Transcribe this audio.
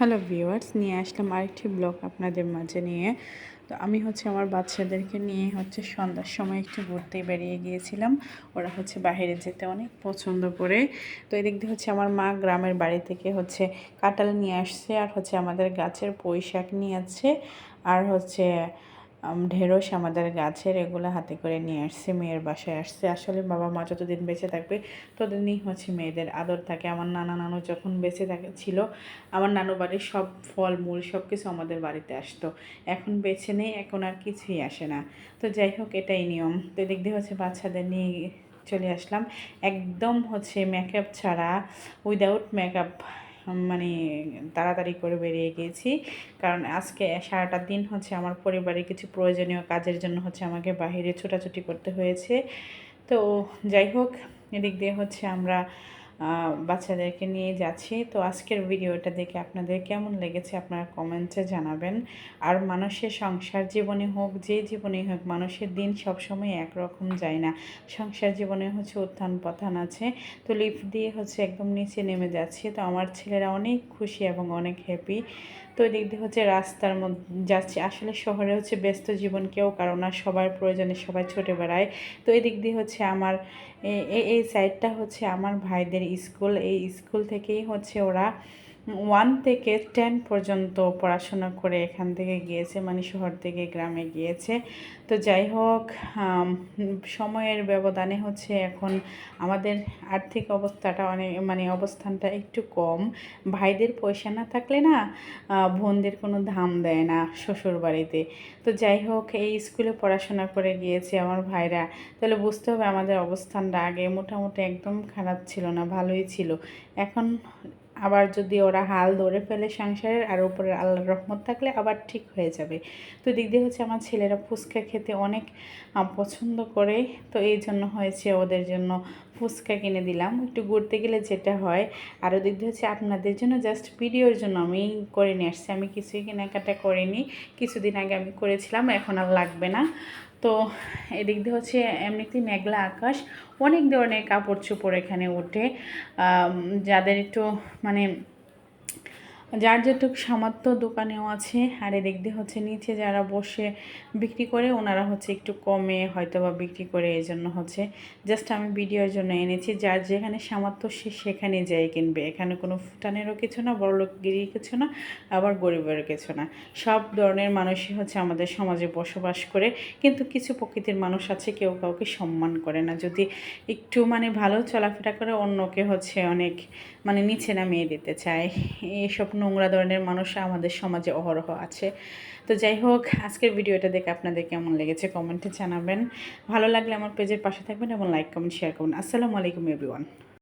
Hello viewers, নিয়ে আসলাম আরেকটি blog আপনাদের মাঝে নিয়ে। তো আমি আমার বাচ্চাদেরকে নিয়ে সন্ধ্যার সময় একটু ঘুরতে বেরিয়ে গিয়েছিলাম। ওরা বাইরে যেতে অনেক পছন্দ করে। তো এদিক দিয়ে আমার মা গ্রামের বাড়ি থেকে কাঁঠাল নিয়ে আসছে, আর আমাদের গাছের পুঁই শাক নিয়ে আছে, আর ঢেঁড়স আমাদের গাছের, এগুলো হাতে করে নিয়ে আসছে, মেয়ের বাসায় আসছে। আসলে বাবা মা যতদিন বেঁচে থাকবে ততদিনই মেয়েদের আদর থাকে। আমার নানু যখন বেঁচে ছিল, আমার নানু বাড়ির সব ফল মূল সব কিছু আমাদের বাড়িতে আসতো। এখন বেঁচে নেই, এখন আর কিছুই আসে না। তো যাই হোক, এটাই নিয়ম। তো এদিক দিয়ে বাচ্চাদের নিয়ে চলে আসলাম একদম মেকআপ ছাড়া, উইদাউট মেকআপ, মানে তাড়াতাড়ি করে বেরিয়ে গিয়েছি। কারণ আজকে সারাটা দিন আমার পরিবারের কিছু প্রয়োজনীয় কাজের জন্য আমাকে বাহিরে ছোটাছুটি করতে হয়েছে। তো যাই হোক, এদিক দিয়ে আমরা বাচ্চাদেরকে নিয়ে যাচ্ছি। তো আজকের ভিডিওটা দেখে আপনাদের কেমন লেগেছে আপনারা কমেন্টে জানাবেন। আর মানুষের সংসার জীবনে হোক, যে জীবনেই হোক, মানুষের দিন সবসময় একরকম যায় না। সংসার জীবনে উত্থান পতন আছে। তো লিফট দিয়ে একদম নিচে নেমে যাচ্ছি। তো আমার ছেলেরা অনেক খুশি এবং অনেক হ্যাপি। তো এদিক দিয়ে রাস্তার মধ্যে যাচ্ছি। আসলে শহরে ব্যস্ত জীবন, কেউ কারো না, সবার প্রয়োজনে সবাই ছুটে বেড়ায়। তো এদিক দিয়ে আমার এই সাইডটা আমার ভাইদের স্কুল। এই স্কুল থেকেই ওরা 1 থেকে 10 পর্যন্ত পড়াশোনা করে এখান থেকে গিয়েছে, মানে শহর থেকে গ্রামে গিয়েছে। তো যাই হোক, সময়ের ব্যবধানে এখন আমাদের আর্থিক অবস্থাটা অবস্থানটা একটু কম। ভাইদের পয়সা না থাকলে না বোনদের কোনো দাম দেয় না শ্বশুর বাড়িতে। তো যাই হোক, এই স্কুলে পড়াশোনা করে গিয়েছে আমার ভাইরা। তাহলে বুঝতে হবে আমাদের অবস্থানটা আগে মোটামুটি একদম খারাপ ছিল না, ভালোই ছিল। এখন আবার যদি ওরা হাল ধরে ফেলে সংসারের, আর উপরে আল্লাহর রহমত থাকলে আবার ঠিক হয়ে যাবে। তো দিক দিয়ে আমার ছেলেরা ফুচকা খেতে অনেক পছন্দ করে। তো এই জন্য ওদের জন্য ফুচকা কিনে দিলাম। একটু ঘুরতে গেলে যেটা হয়। আর ওদিক দিয়ে আপনাদের জন্য জাস্ট ভিডিওর জন্য আমি করে নিয়ে আসছি। আমি কিছুই কেনাকাটা করিনি। কিছুদিন আগে আমি করেছিলাম, এখন আর লাগবে না। তো এদিক দিয়ে এমনিতেই মেঘলা আকাশ, অনেক ধরনের কাপড় চোপড় এখানে ওঠে। যাদের একটু মানে যার যেটুকু সামর্থ্য দোকানেও আছে। আর এদিক দিয়ে নিচে যারা বসে বিক্রি করে, ওনারা একটু কমে হয়তো বা বিক্রি করে। এই জন্য জাস্ট আমি ভিডিওর জন্য এনেছি। যার যেখানে সামর্থ্য সে সেখানে যাই কিনবে। এখানে কোনো ফুটানেরও কিছু না, বড়লোকগিরির কিছু না, আবার গরিবেরও কিছু না। সব ধরনের মানুষই আমাদের সমাজে বসবাস করে। কিন্তু কিছু প্রকৃতির মানুষ আছে, কেউ কাউকে সম্মান করে না। যদি একটু ভালো চলাফেরা করে, অন্যকে অনেক নিচে নামিয়ে দিতে চায়। এইসব নোংরা ধরনের মানুষ আমাদের সমাজে অহরহ আছে। তো যাই হোক, আজকের ভিডিওটা দেখে আপনাদের কেমন লেগেছে কমেন্টে জানাবেন। ভালো লাগলে আমার পেজের পাশে থাকবেন এবং লাইক কমেন্ট শেয়ার করবেন। আসসালামু আলাইকুম এভরিওয়ান।